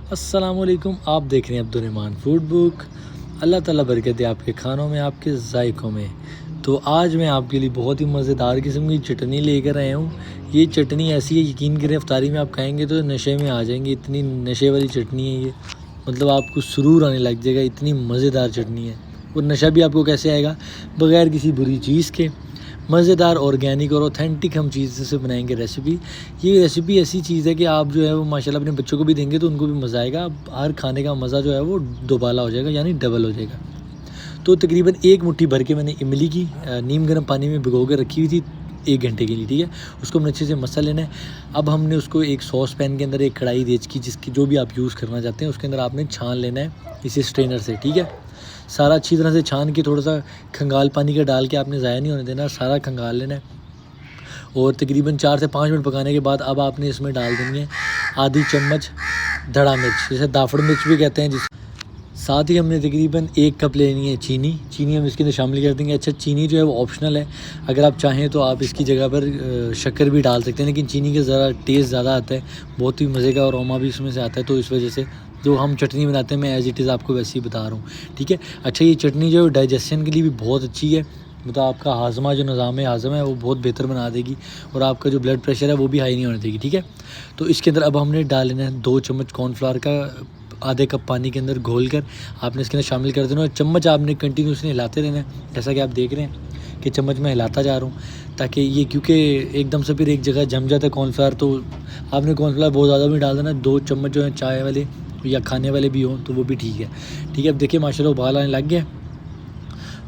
अस्सलामुअलैकुम, आप देख रहे हैं अब्दुर्रहमान फूड बुक। अल्लाह ताला बरकत दे आपके खानों में, आपके जायकों में। तो आज मैं आपके लिए बहुत ही मज़ेदार किस्म की चटनी लेकर आया हूँ। ये चटनी ऐसी है, यकीन करें इफ्तारी में आप खाएंगे तो नशे में आ जाएंगे। इतनी नशे वाली चटनी है ये, मतलब आपको सुरूर आने लग जाएगा। इतनी मज़ेदार चटनी है। और नशा भी आपको कैसे आएगा, बग़ैर किसी बुरी चीज़ के। मज़ेदार, ऑर्गेनिक और ऑथेंटिक हम चीज़ से बनाएंगे रेसिपी। ये रेसिपी ऐसी चीज़ है कि आप जो है वो माशाल्लाह अपने बच्चों को भी देंगे तो उनको भी मज़ा आएगा। हर खाने का मज़ा जो है वो दोबाला हो जाएगा, यानी डबल हो जाएगा। तो तकरीबन एक मुट्ठी भर के मैंने इमली की नीम गर्म पानी में भिगो कर रखी हुई थी 1 घंटे के लिए, ठीक है। उसको हमने अच्छे से मसल लेना है। अब हमने उसको एक सॉस पैन के अंदर, एक कढ़ाई देच की जिसकी जो भी आप यूज़ करना चाहते हैं, उसके अंदर आपने छान लेना है इसे स्ट्रेनर से, ठीक है। सारा अच्छी तरह से छान के थोड़ा सा खंगाल पानी का डाल के आपने ज़ाया नहीं होने देना, सारा खंगाल लेना है। और तकरीबन 4 से 5 मिनट पकाने के बाद अब आपने इसमें डाल देनी है आधी चम्मच धड़ा मिर्च, जिसे दाफड़ मिर्च भी कहते हैं। जिस साथ ही हमने तकरीबन 1 कप लेनी है चीनी हम इसके अंदर शामिल कर देंगे। अच्छा, चीनी जो है वो ऑप्शनल है, अगर आप चाहें तो आप इसकी जगह पर शक्कर भी डाल सकते हैं, लेकिन चीनी का ज़रा टेस्ट ज़्यादा आता है, बहुत ही मज़े का और अरोमा भी इसमें से आता है। तो इस वजह से जो हम चटनी बनाते हैं, मैं एज़ इट इज़ आपको वैसे ही बता रहा हूँ, ठीक है। अच्छा, ये चटनी जो है डाइजेशन के लिए भी बहुत अच्छी है, मतलब आपका हाजमा जो निज़ाम हाज़म है वो बहुत बेहतर बना देगी, और आपका जो ब्लड प्रेशर है वो भी हाई नहीं होने देगी, ठीक है। तो इसके अंदर अब हमने डाल लेना है 2 चम्मच कॉर्नफ्लावर का, आधे कप पानी के अंदर घोल कर आपने इसके अंदर शामिल कर देना। और चम्मच आपने कंटिन्यूसली हिलाते रहना है, जैसा कि आप देख रहे हैं कि चम्मच में हिलाता जा रहा हूँ, ताकि ये, क्योंकि एकदम से फिर एक जगह जम जाता है कॉर्नफ्लावर, तो आपने कॉर्नफ्लावर बहुत ज़्यादा भी डाल देना। 2 चम्मच जो है चाय वाले या खाने वाले भी हों तो वो भी ठीक है, ठीक है। अब देखिए माशाल्लाह उबाल आने लग गया।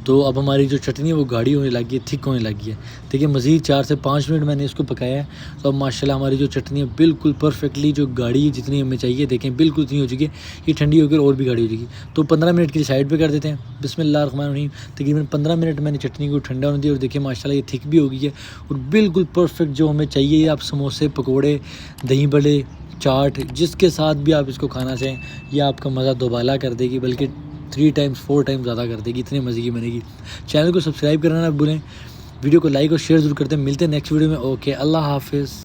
तो अब हमारी जो चटनी है वो गाढ़ी होने लगी है, थिक होने लगी है। देखिए मज़ीद 4 से 5 मिनट मैंने इसको पकाया है। तो अब माशाल्लाह हमारी जो चटनी है बिल्कुल परफेक्टली जो गाढ़ी है, जितनी हमें चाहिए, देखें बिल्कुल इतनी हो चुकी है। ये ठंडी होकर और भी गाढ़ी हो जाएगी। तो 15 मिनट के लिए साइड पे कर देते हैं। बिस्मिल्लाहिर्रहमानिर्रहीम। तकरीबन 15 मिनट मैंने चटनी को ठंडा होने दिया, और देखिए माशाल्लाह ये थिक भी हो गई है और बिल्कुल परफेक्ट जो हमें चाहिए। आप समोसे, पकौड़े, दही बड़े, चाट, जिसके साथ भी आप इसको खाना चाहें, ये आपका मज़ा दोबाला कर देगी, बल्कि 3 टाइम्स 4 टाइम्स ज़्यादा कर देगी, इतने मज़े की बनेगी। चैनल को सब्सक्राइब करना ना भूलें, वीडियो को लाइक और शेयर ज़रूर करते हैं। मिलते हैं नेक्स्ट वीडियो में। ओके, अल्लाह हाफ़िज़।